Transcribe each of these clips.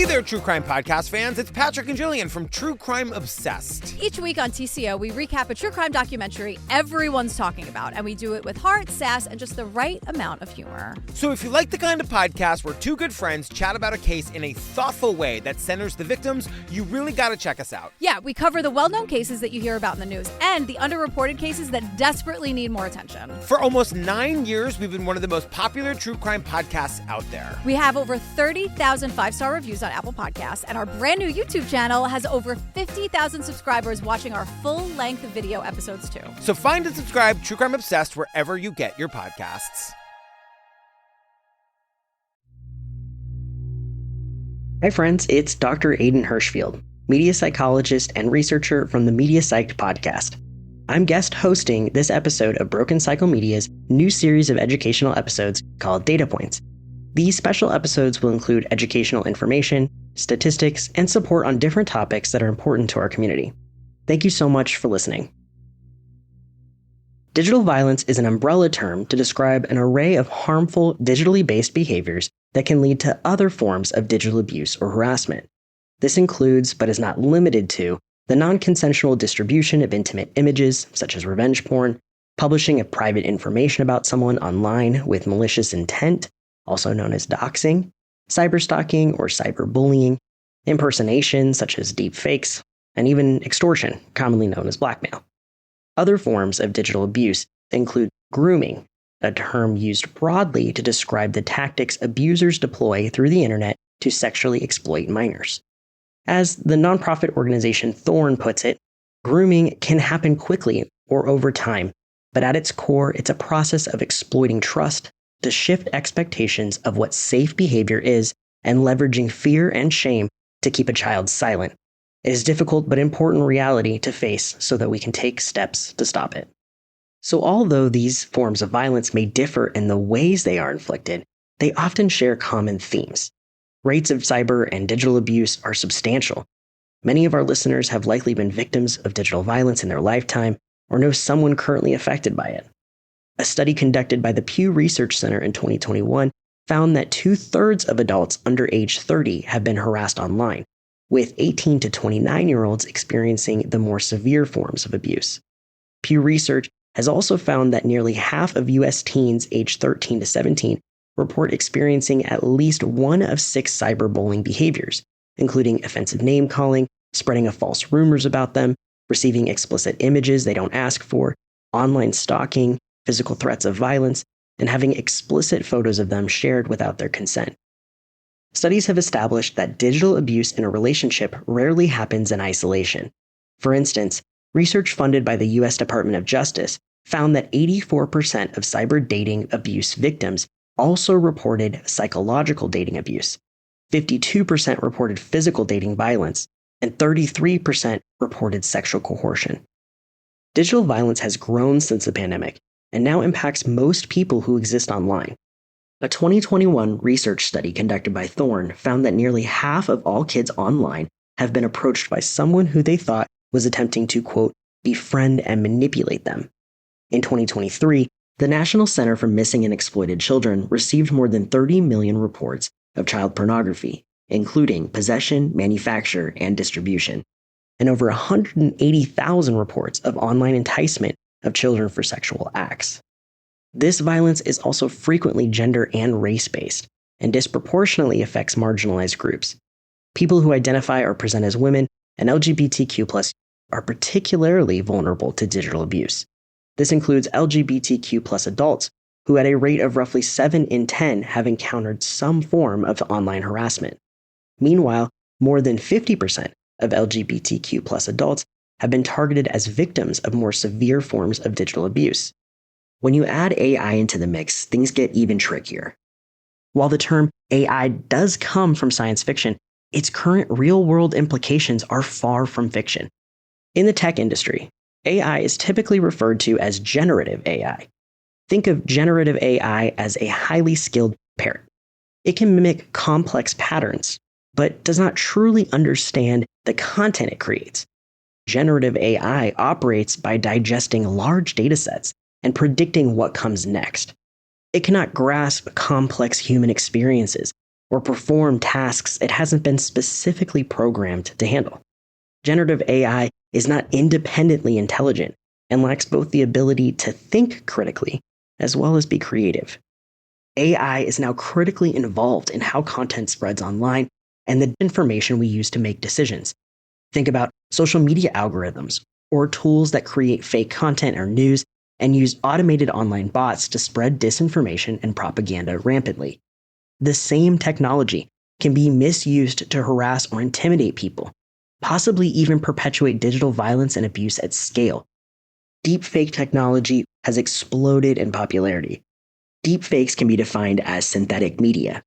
Hey there, True Crime Podcast fans. It's Patrick and Jillian from True Crime Obsessed. Each week on TCO, we recap a true crime documentary everyone's talking about, and we do it with heart, sass, and just the right amount of humor. So if you like the kind of podcast where two good friends chat about a case in a thoughtful way that centers the victims, you really gotta check us out. Yeah, we cover the well-known cases that you hear about in the news and the underreported cases that desperately need more attention. For almost 9 years, we've been one of the most popular true crime podcasts out there. We have over 30,000 five-star reviews on Apple Podcasts, and our brand new YouTube channel has over 50,000 subscribers watching our full-length video episodes too. So find and subscribe True Crime Obsessed wherever you get your podcasts. Hi friends, it's Dr. Aiden Hirshfield, media psychologist and researcher from the Media Psyched podcast. I'm guest hosting this episode of Broken Cycle Media's new series of educational episodes called Data Points. These special episodes will include educational information, statistics, and support on different topics that are important to our community. Thank you so much for listening. Digital violence is an umbrella term to describe an array of harmful, digitally based behaviors that can lead to other forms of digital abuse or harassment. This includes, but is not limited to, the non-consensual distribution of intimate images, such as revenge porn, publishing of private information about someone online with malicious intent, also known as doxxing, cyberstalking or cyberbullying, impersonation such as deep fakes, and even extortion, commonly known as blackmail. Other forms of digital abuse include grooming, a term used broadly to describe the tactics abusers deploy through the internet to sexually exploit minors. As the nonprofit organization Thorn puts it, grooming can happen quickly or over time, but at its core, it's a process of exploiting trust to shift expectations of what safe behavior is and leveraging fear and shame to keep a child silent. It is difficult but important reality to face so that we can take steps to stop it. So although these forms of violence may differ in the ways they are inflicted, they often share common themes. Rates of cyber and digital abuse are substantial. Many of our listeners have likely been victims of digital violence in their lifetime or know someone currently affected by it. A study conducted by the Pew Research Center in 2021 found that 2/3 of adults under age 30 have been harassed online, with 18 to 29-year-olds experiencing the more severe forms of abuse. Pew Research has also found that nearly half of U.S. teens aged 13 to 17 report experiencing at least one of 6 cyberbullying behaviors, including offensive name-calling, spreading of false rumors about them, receiving explicit images they don't ask for, online stalking, physical threats of violence, and having explicit photos of them shared without their consent. Studies have established that digital abuse in a relationship rarely happens in isolation. For instance, research funded by the U.S. Department of Justice found that 84% of cyber dating abuse victims also reported psychological dating abuse, 52% reported physical dating violence, and 33% reported sexual coercion. Digital violence has grown since the pandemic and now impacts most people who exist online. A 2021 research study conducted by Thorn found that nearly half of all kids online have been approached by someone who they thought was attempting to, quote, befriend and manipulate them. In 2023, the National Center for Missing and Exploited Children received more than 30 million reports of child pornography, including possession, manufacture, and distribution, and over 180,000 reports of online enticement of children for sexual acts. This violence is also frequently gender and race-based, and disproportionately affects marginalized groups. People who identify or present as women and LGBTQ+ are particularly vulnerable to digital abuse. This includes LGBTQ+ adults, who at a rate of roughly 7 in 10 have encountered some form of online harassment. Meanwhile, more than 50% of LGBTQ+ adults have been targeted as victims of more severe forms of digital abuse. When you add AI into the mix, things get even trickier. While the term AI does come from science fiction, its current real-world implications are far from fiction. In the tech industry, AI is typically referred to as generative AI. Think of generative AI as a highly skilled parrot. It can mimic complex patterns, but does not truly understand the content it creates. Generative AI operates by digesting large datasets and predicting what comes next. It cannot grasp complex human experiences or perform tasks it hasn't been specifically programmed to handle. Generative AI is not independently intelligent and lacks both the ability to think critically as well as be creative. AI is now critically involved in how content spreads online and the information we use to make decisions. Think about social media algorithms or tools that create fake content or news and use automated online bots to spread disinformation and propaganda rampantly. The same technology can be misused to harass or intimidate people, possibly even perpetuate digital violence and abuse at scale. Deepfake technology has exploded in popularity. Deepfakes can be defined as synthetic media,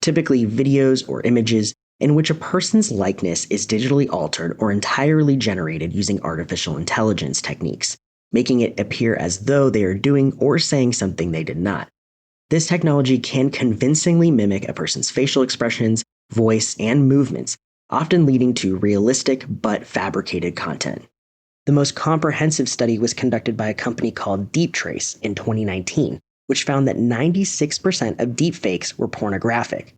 typically videos or images in which a person's likeness is digitally altered or entirely generated using artificial intelligence techniques, making it appear as though they are doing or saying something they did not. This technology can convincingly mimic a person's facial expressions, voice, and movements, often leading to realistic but fabricated content. The most comprehensive study was conducted by a company called DeepTrace in 2019, which found that 96% of deepfakes were pornographic.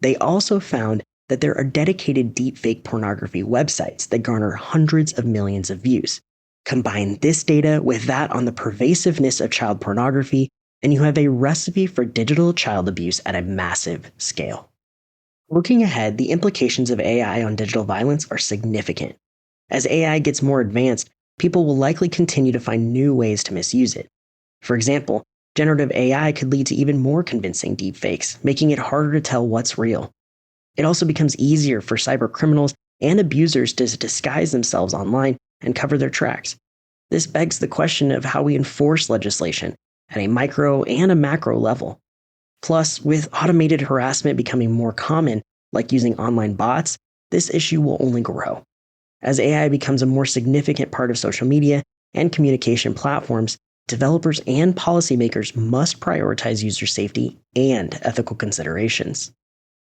They also found that there are dedicated deepfake pornography websites that garner hundreds of millions of views. Combine this data with that on the pervasiveness of child pornography, and you have a recipe for digital child abuse at a massive scale. Looking ahead, the implications of AI on digital violence are significant. As AI gets more advanced, people will likely continue to find new ways to misuse it. For example, generative AI could lead to even more convincing deepfakes, making it harder to tell what's real. It also becomes easier for cybercriminals and abusers to disguise themselves online and cover their tracks. This begs the question of how we enforce legislation at a micro and a macro level. Plus, with automated harassment becoming more common, like using online bots, this issue will only grow. As AI becomes a more significant part of social media and communication platforms, developers and policymakers must prioritize user safety and ethical considerations.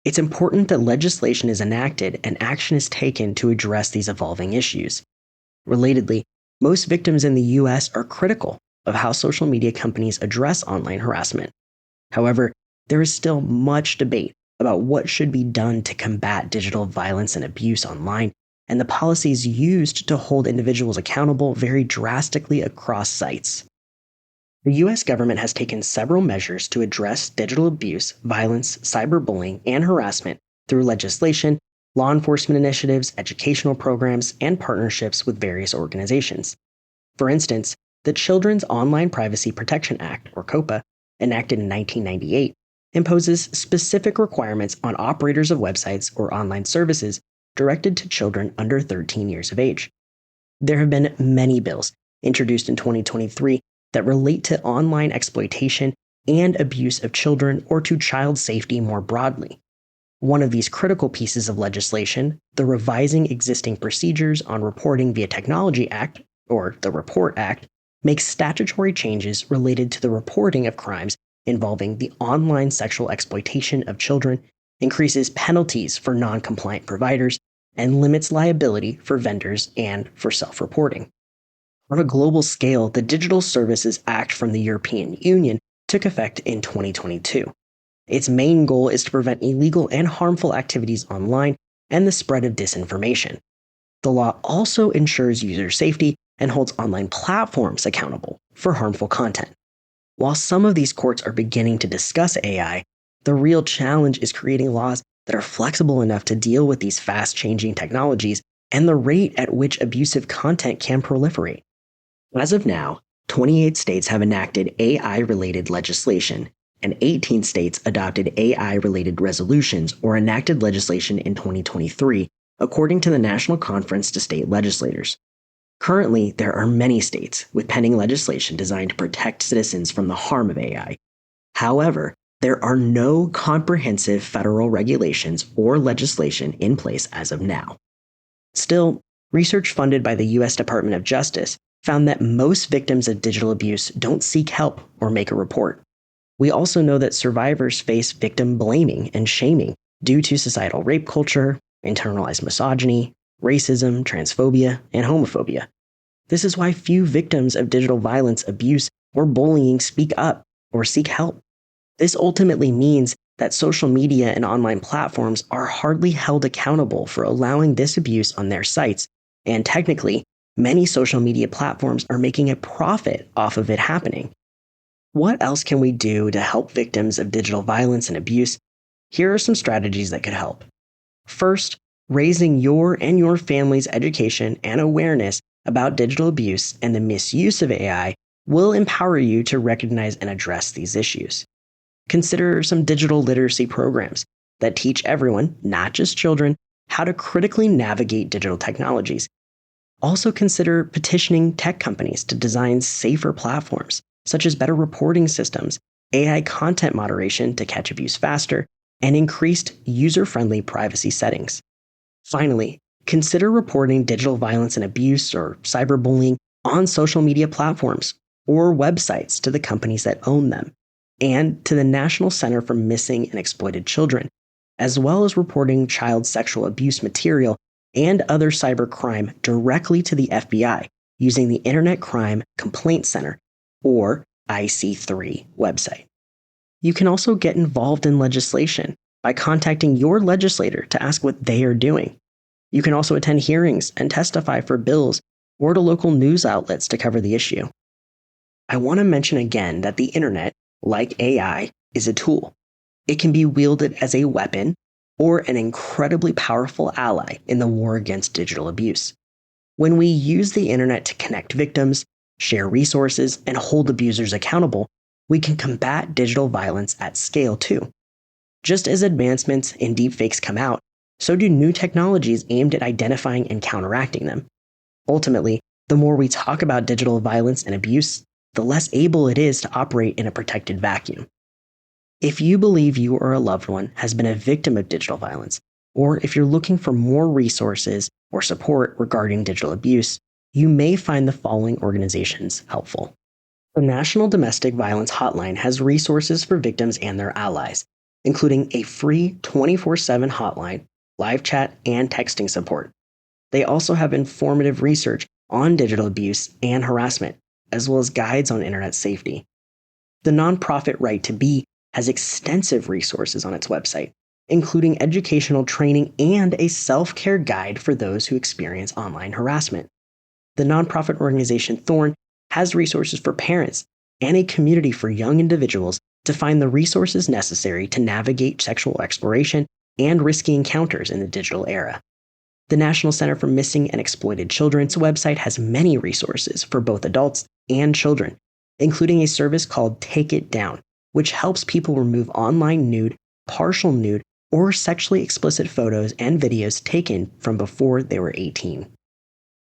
It's important that legislation is enacted and action is taken to address these evolving issues. Relatedly, most victims in the US are critical of how social media companies address online harassment. However, there is still much debate about what should be done to combat digital violence and abuse online, and the policies used to hold individuals accountable vary drastically across sites. The US government has taken several measures to address digital abuse, violence, cyberbullying, and harassment through legislation, law enforcement initiatives, educational programs, and partnerships with various organizations. For instance, the Children's Online Privacy Protection Act, or COPPA, enacted in 1998, imposes specific requirements on operators of websites or online services directed to children under 13 years of age. There have been many bills introduced in 2023 that relate to online exploitation and abuse of children or to child safety more broadly. One of these critical pieces of legislation, the Revising Existing Procedures on Reporting via Technology Act, or the REPORT Act, makes statutory changes related to the reporting of crimes involving the online sexual exploitation of children, increases penalties for non-compliant providers, and limits liability for vendors and for self-reporting. On a global scale, the Digital Services Act from the European Union took effect in 2022. Its main goal is to prevent illegal and harmful activities online and the spread of disinformation. The law also ensures user safety and holds online platforms accountable for harmful content. While some of these courts are beginning to discuss AI, the real challenge is creating laws that are flexible enough to deal with these fast-changing technologies and the rate at which abusive content can proliferate. As of now, 28 states have enacted AI-related legislation, and 18 states adopted AI-related resolutions or enacted legislation in 2023, according to the National Conference to State Legislators. Currently, there are many states with pending legislation designed to protect citizens from the harm of AI. However, there are no comprehensive federal regulations or legislation in place as of now. Still, research funded by the U.S. Department of Justice found that most victims of digital abuse don't seek help or make a report. We also know that survivors face victim blaming and shaming due to societal rape culture, internalized misogyny, racism, transphobia, and homophobia. This is why few victims of digital violence, abuse, or bullying speak up or seek help. This ultimately means that social media and online platforms are hardly held accountable for allowing this abuse on their sites, and technically, many social media platforms are making a profit off of it happening. What else can we do to help victims of digital violence and abuse? Here are some strategies that could help. First, raising your and your family's education and awareness about digital abuse and the misuse of AI will empower you to recognize and address these issues. Consider some digital literacy programs that teach everyone, not just children, how to critically navigate digital technologies. Also consider petitioning tech companies to design safer platforms, such as better reporting systems, AI content moderation to catch abuse faster, and increased user-friendly privacy settings. Finally, consider reporting digital violence and abuse or cyberbullying on social media platforms or websites to the companies that own them, and to the National Center for Missing and Exploited Children, as well as reporting child sexual abuse material and other cybercrime directly to the FBI using the Internet Crime Complaint Center, or IC3 website. You can also get involved in legislation by contacting your legislator to ask what they are doing. You can also attend hearings and testify for bills or to local news outlets to cover the issue. I want to mention again that the internet, like AI, is a tool. It can be wielded as a weapon or an incredibly powerful ally in the war against digital abuse. When we use the internet to connect victims, share resources, and hold abusers accountable, we can combat digital violence at scale too. Just as advancements in deepfakes come out, so do new technologies aimed at identifying and counteracting them. Ultimately, the more we talk about digital violence and abuse, the less able it is to operate in a protected vacuum. If you believe you or a loved one has been a victim of digital violence, or if you're looking for more resources or support regarding digital abuse, you may find the following organizations helpful. The National Domestic Violence Hotline has resources for victims and their allies, including a free 24/7 hotline, live chat, and texting support. They also have informative research on digital abuse and harassment, as well as guides on internet safety. The nonprofit Right to Be has extensive resources on its website, including educational training and a self-care guide for those who experience online harassment. The nonprofit organization Thorn has resources for parents and a community for young individuals to find the resources necessary to navigate sexual exploration and risky encounters in the digital era. The National Center for Missing and Exploited Children's website has many resources for both adults and children, including a service called Take It Down, which helps people remove online nude, partial nude, or sexually explicit photos and videos taken from before they were 18.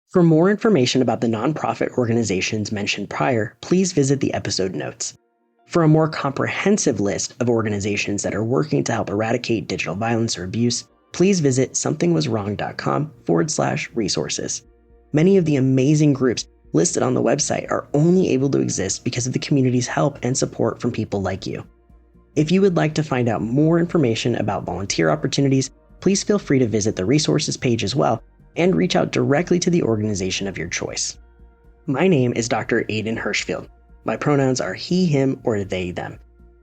For more information about the nonprofit organizations mentioned prior, please visit the episode notes. For a more comprehensive list of organizations that are working to help eradicate digital violence or abuse, please visit somethingwaswrong.com/resources. Many of the amazing groups listed on the website are only able to exist because of the community's help and support from people like you. If you would like to find out more information about volunteer opportunities, please feel free to visit the resources page as well and reach out directly to the organization of your choice. My name is Dr. Aiden Hirshfield. My pronouns are he, him, or they, them.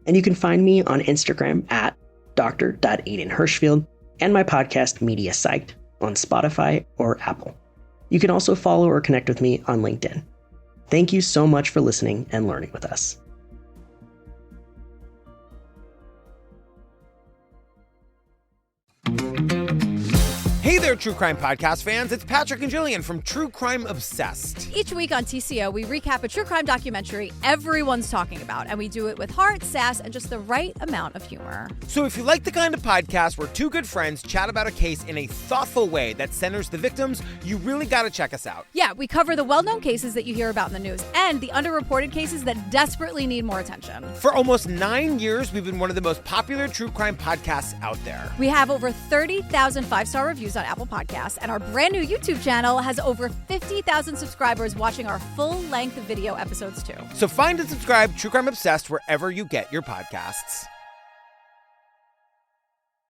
And you can find me on Instagram at dr.aidenhirshfield and my podcast Media Psyched on Spotify or Apple. You can also follow or connect with me on LinkedIn. Thank you so much for listening and learning with us. Hey there, True Crime Podcast fans. It's Patrick and Jillian from True Crime Obsessed. Each week on TCO, we recap a true crime documentary everyone's talking about, and we do it with heart, sass, and just the right amount of humor. So if you like the kind of podcast where two good friends chat about a case in a thoughtful way that centers the victims, you really got to check us out. Yeah, we cover the well-known cases that you hear about in the news and the underreported cases that desperately need more attention. For almost 9 years, we've been one of the most popular true crime podcasts out there. We have over 30,000 five-star reviews on Apple Podcasts, and our brand new YouTube channel has over 50,000 subscribers watching our full-length video episodes too. So find and subscribe True Crime Obsessed wherever you get your podcasts.